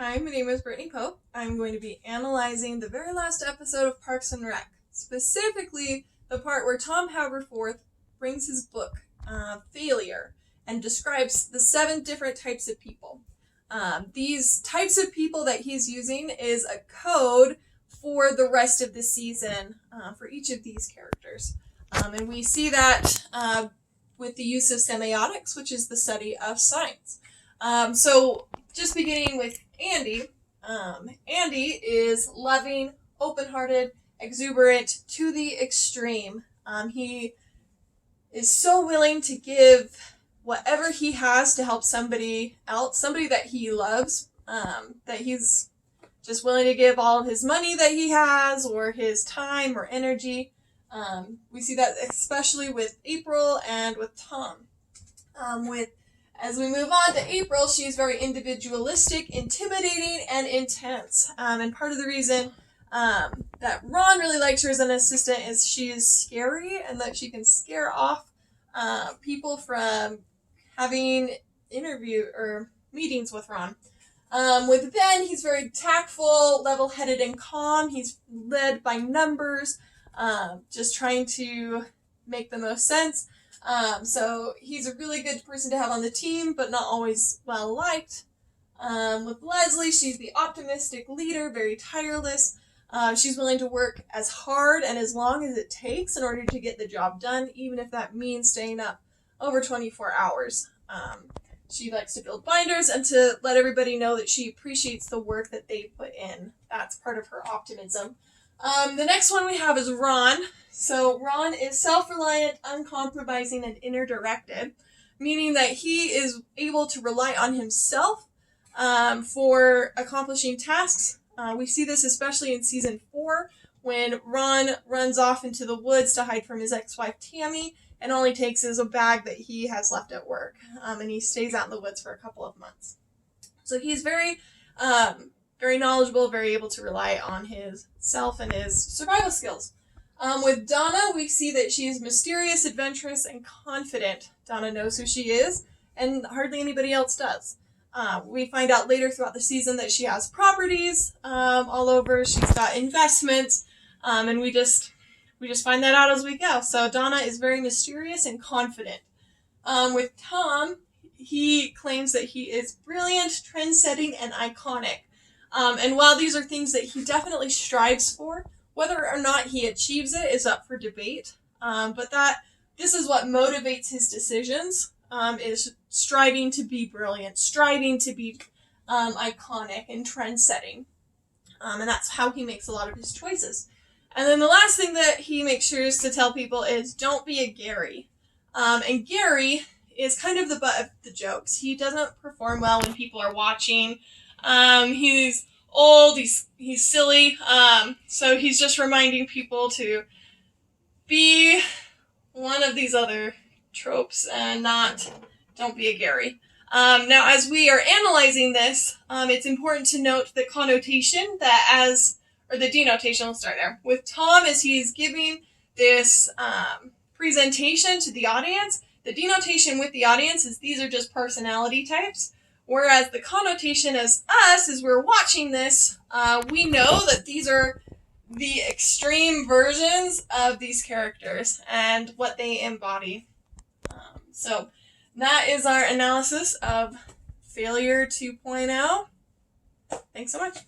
Hi, my name is Brittany Pope. I'm going to be analyzing the very last episode of Parks and Rec, specifically the part where Tom Haverforth brings his book, Failure, and describes the 7 different types of people. These types of people that he's using is a code for the rest of the season for each of these characters. And we see that with the use of semiotics, which is the study of signs. So just beginning with Andy. Andy is loving, open-hearted, exuberant to the extreme. He is so willing to give whatever he has to help somebody else, somebody that he loves, that he's just willing to give all of his money that he has or his time or energy. We see that especially with April and with Tom. As we move on to April, she's very individualistic, intimidating, and intense. And part of the reason that Ron really likes her as an assistant is she is scary and that she can scare off people from having meetings with Ron. With Ben, he's very tactful, level-headed, and calm. He's led by numbers, just trying to make the most sense. So he's a really good person to have on the team, but not always well liked. With Leslie, she's the optimistic leader, very tireless. She's willing to work as hard and as long as it takes in order to get the job done, even if that means staying up over 24 hours. She likes to build binders and to let everybody know that she appreciates the work that they put in. That's part of her optimism. The next one we have is Ron. So Ron is self-reliant, uncompromising, and inner-directed, meaning that he is able to rely on himself for accomplishing tasks. We see this especially in season 4 when Ron runs off into the woods to hide from his ex-wife Tammy and only takes a bag that he has left at work. And he stays out in the woods for a couple of months. So he's very knowledgeable, very able to rely on his self and his survival skills. With Donna, we see that she is mysterious, adventurous, and confident. Donna knows who she is, and hardly anybody else does. We find out later throughout the season that she has properties all over. She's got investments, and we just find that out as we go. So Donna is very mysterious and confident. With Tom, he claims that he is brilliant, trend-setting, and iconic. And while these are things that he definitely strives for, whether or not he achieves it is up for debate. But this is what motivates his decisions, is striving to be brilliant, striving to be iconic and trend-setting. And that's how he makes a lot of his choices. And then the last thing that he makes sure is to tell people is don't be a Gary. And Gary is kind of the butt of the jokes. He doesn't perform well when people are watching. He's old, he's silly, so he's just reminding people to be one of these other tropes and don't be a Gary. Now, as we are analyzing this, it's important to note the connotation the denotation, let's start there. With Tom, as he's giving this presentation to the audience, the denotation with the audience is these are just personality types. Whereas the connotation as us, as we're watching this, we know that these are the extreme versions of these characters and what they embody. So that is our analysis of Failure 2.0. Thanks so much.